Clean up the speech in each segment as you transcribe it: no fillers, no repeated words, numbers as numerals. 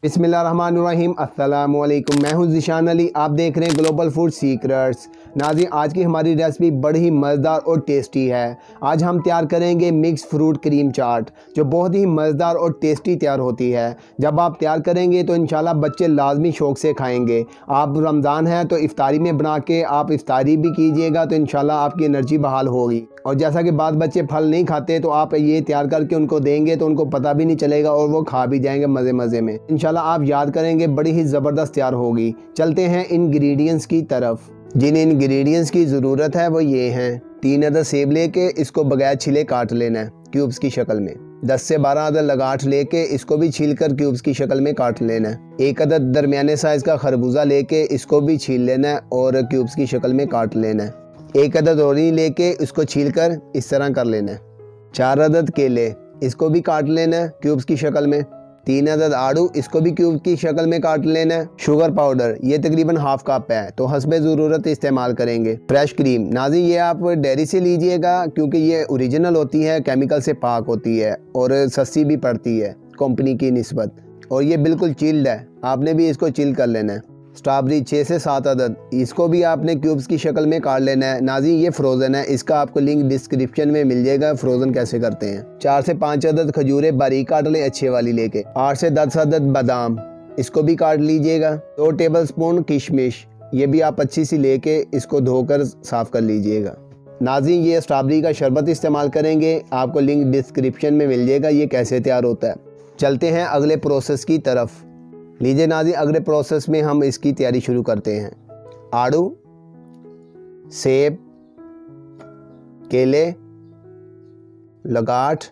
बिस्मिल्लाहिर्रहमानिर्रहीम अस्सलामुअलैकुम। मैं हूं ज़िशान अली, आप देख रहे हैं ग्लोबल फूड सीक्रेट्स। नाज़रीन, आज की हमारी रेसिपी बड़ी ही मज़ेदार और टेस्टी है। आज हम तैयार करेंगे मिक्स फ्रूट क्रीम चाट, जो बहुत ही मज़ेदार और टेस्टी तैयार होती है। जब आप तैयार करेंगे तो इंशाल्लाह बच्चे लाजमी शौक़ से खाएंगे। आप रमज़ान है तो इफ्तारी में बना के आप इफ्तारी भी कीजिएगा तो इंशाल्लाह आपकी एनर्जी बहाल होगी। और जैसा कि बाद बच्चे फल नहीं खाते तो आप ये तैयार करके उनको देंगे तो उनको पता भी नहीं चलेगा और वो खा भी जाएंगे मज़े मज़े में। इंशाल्लाह आप याद करेंगे, बड़ी ही ज़बरदस्त तैयार होगी। चलते हैं इंग्रेडिएंट्स की तरफ। जिन इंग्रेडिएंट्स की ज़रूरत है वो ये हैं। 3 अदद सेब लेके इसको बगैर छिले काट लेना है क्यूब्स की शक्ल में। 10 से 12 अदद लगाठ लेके इसको भी छील कर क्यूब्स की शक्ल में काट लेना है। 1 अदद दरमियाने साइज़ का खरबूजा लेके इसको भी छील लेना है और क्यूब्स की शक्ल में काट लेना है। 1 अदद ऑरेंज लेके इसको छील कर इस तरह कर लेना है। 4 अदद केले, इसको भी काट लेना है क्यूब्स की शक्ल में। 3 अदद आड़ू, इसको भी क्यूब की शक्ल में काट लेना है। शुगर पाउडर, ये तकरीबन हाफ कप है तो हस्बे ज़रूरत इस्तेमाल करेंगे। फ्रेश क्रीम, नाज़रीन ये आप डेयरी से लीजिएगा क्योंकि ये ओरिजिनल होती है, केमिकल से पाक होती है और सस्ती भी पड़ती है कंपनी की निस्बत। और ये बिल्कुल चिल्ड है, आपने भी इसको चिल कर लेना है। स्ट्रॉबेरी 6 से 7 अदद, इसको भी आपने क्यूब्स की शक्ल में काट लेना है। नाज़रीन ये फ्रोज़न है, इसका आपको लिंक डिस्क्रिप्शन में मिल जाएगा, फ्रोज़न कैसे करते हैं। 4 से 5 अदद खजूरें बारीक काट लें अच्छे वाली लेके। 8 से 10 अदद बादाम, इसको भी काट लीजिएगा। 2 टेबलस्पून किशमिश, ये भी आप अच्छी सी लेके इसको धोकर साफ़ कर लीजिएगा। नाज़रीन ये स्ट्रॉबेरी का शरबत इस्तेमाल करेंगे, आपको लिंक डिस्क्रिप्शन में मिल जाएगा ये कैसे तैयार होता है। चलते हैं अगले प्रोसेस की तरफ। लीजिए नाज़रीन, अगले प्रोसेस में हम इसकी तैयारी शुरू करते हैं। आड़ू, सेब, केले, लगाठ,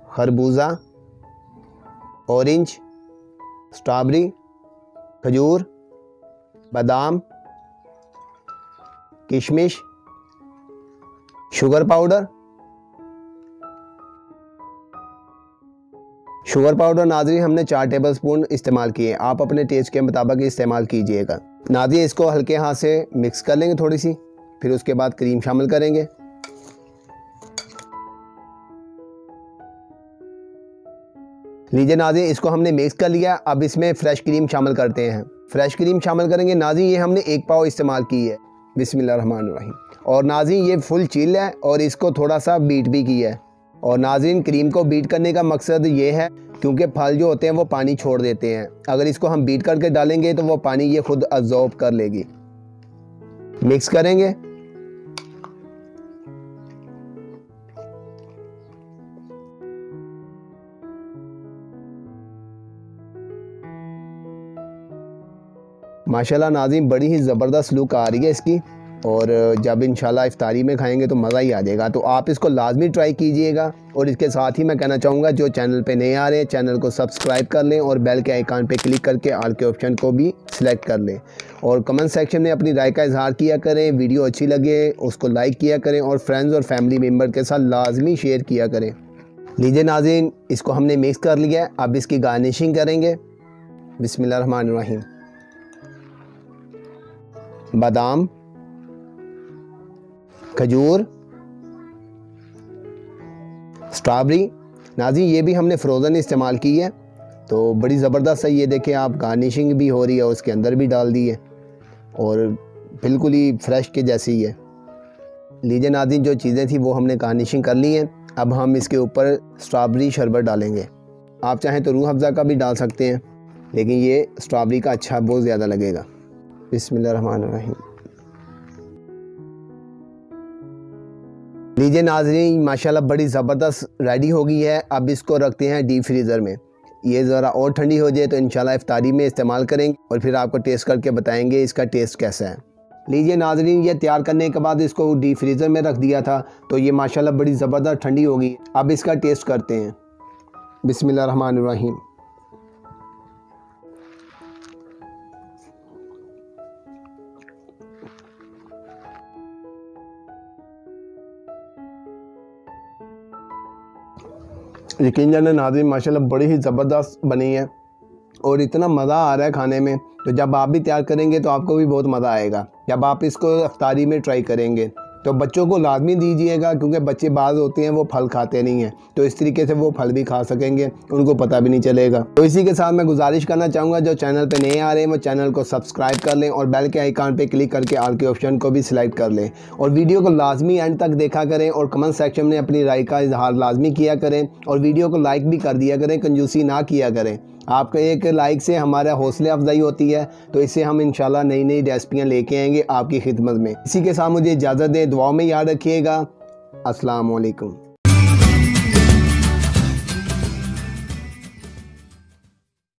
खरबूजा, ऑरेंज, स्ट्रॉबेरी, खजूर, बादाम, किशमिश, शुगर पाउडर। शुगर पाउडर नाज़रीन हमने 4 टेबलस्पून इस्तेमाल किए, आप अपने टेस्ट के मुताबिक इस्तेमाल कीजिएगा। नाज़रीन इसको हल्के हाथ से मिक्स कर लेंगे थोड़ी सी, फिर उसके बाद क्रीम शामिल करेंगे। लीजिए नाज़रीन इसको हमने मिक्स कर लिया, अब इसमें फ्रेश क्रीम शामिल करते हैं। फ्रेश क्रीम शामिल करेंगे। नाज़रीन ये हमने 1 पाव इस्तेमाल की है। बिस्मिल्लाहिर्रहमानिर्रहीम। और नाज़रीन ये फुल चिल है और इसको थोड़ा सा बीट भी किया है। और नाज़रीन क्रीम को बीट करने का मकसद ये है क्योंकि फल जो होते हैं वो पानी छोड़ देते हैं, अगर इसको हम बीट करके डालेंगे तो वो पानी ये खुद अब्जॉर्ब कर लेगी। मिक्स करेंगे। माशाल्लाह नाज़रीन बड़ी ही ज़बरदस्त लुक आ रही है इसकी, और जब इंशाल्लाह इफ्तारी में खाएंगे तो मज़ा ही आ जाएगा। तो आप इसको लाजमी ट्राई कीजिएगा। और इसके साथ ही मैं कहना चाहूँगा जो चैनल पे नए आ रहे हैं चैनल को सब्सक्राइब कर लें और बेल के आइकन पे क्लिक करके ऑल के ऑप्शन को भी सिलेक्ट कर लें। और कमेंट सेक्शन में अपनी राय का इजहार किया करें। वीडियो अच्छी लगे उसको लाइक किया करें और फ्रेंड्स और फैमिली मेम्बर के साथ लाजमी शेयर किया करें। लीजिए नाज़रीन इसको हमने मिक्स कर लिया है, अब इसकी गार्निशिंग करेंगे। बिस्मिल्लाहिर्रहमानिर्रहीम। बादाम, खजूर, स्ट्रॉबेरी, नाज़रीन ये भी हमने फ्रोज़न इस्तेमाल की है तो बड़ी ज़बरदस्त है। ये देखें आप, गार्निशिंग भी हो रही है और उसके अंदर भी डाल दी है और बिल्कुल ही फ्रेश के जैसी ही है। लीजिए नाज़रीन जो चीज़ें थी वो हमने गार्निशिंग कर ली हैं। अब हम इसके ऊपर स्ट्रॉबेरी शरबत डालेंगे। आप चाहें तो रूह अफ़ज़ा का भी डाल सकते हैं, लेकिन ये स्ट्रॉबेरी का अच्छा बहुत ज़्यादा लगेगा। बिस्मिल्लाहिर्रहमानिर्रहीम। लीजिए नाज़रीन माशाल्लाह बड़ी ज़बरदस्त रेडी हो गई है। अब इसको रखते हैं डीप फ्रीज़र में, ये ज़रा और ठंडी हो जाए तो इंशाल्लाह इफ्तारी में इस्तेमाल करेंगे और फिर आपको टेस्ट करके बताएंगे इसका टेस्ट कैसा है। लीजिए नाज़रीन ये तैयार करने के बाद इसको डीप फ्रीज़र में रख दिया था तो ये माशाल्लाह बड़ी ज़बरदस्त ठंडी हो गई। अब इसका टेस्ट करते हैं। बिस्मिल्लाहिर्रहमानिर्रहीम। यकीन जाने नाज़रीन माशाल्लाह बड़ी ही ज़बरदस्त बनी है और इतना मज़ा आ रहा है खाने में। तो जब आप भी तैयार करेंगे तो आपको भी बहुत मज़ा आएगा जब आप इसको इफ्तारी में ट्राई करेंगे। तो बच्चों को लाजमी दीजिएगा, क्योंकि बच्चे बाज़ होते हैं वो फल खाते नहीं हैं, तो इस तरीके से वो फल भी खा सकेंगे, उनको पता भी नहीं चलेगा। तो इसी के साथ मैं गुजारिश करना चाहूँगा जो चैनल पे नए आ रहे हैं वो चैनल को सब्सक्राइब कर लें और बेल के आइकन पे क्लिक करके ऑल के ऑप्शन को भी सिलेक्ट कर लें और वीडियो को लाजमी एंड तक देखा करें और कमेंट सेक्शन में अपनी राय का इजहार लाजमी किया करें और वीडियो को लाइक भी कर दिया करें, कंजूसी ना किया करें। आपका एक लाइक से हमारा हौसला अफजाई होती है, तो इससे हम इंशाल्लाह नई नई रेसिपियाँ लेके आएंगे आपकी खिदमत में। इसी के साथ मुझे इजाज़त दें, दुआ में याद रखिएगा। अस्सलाम वालेकुम।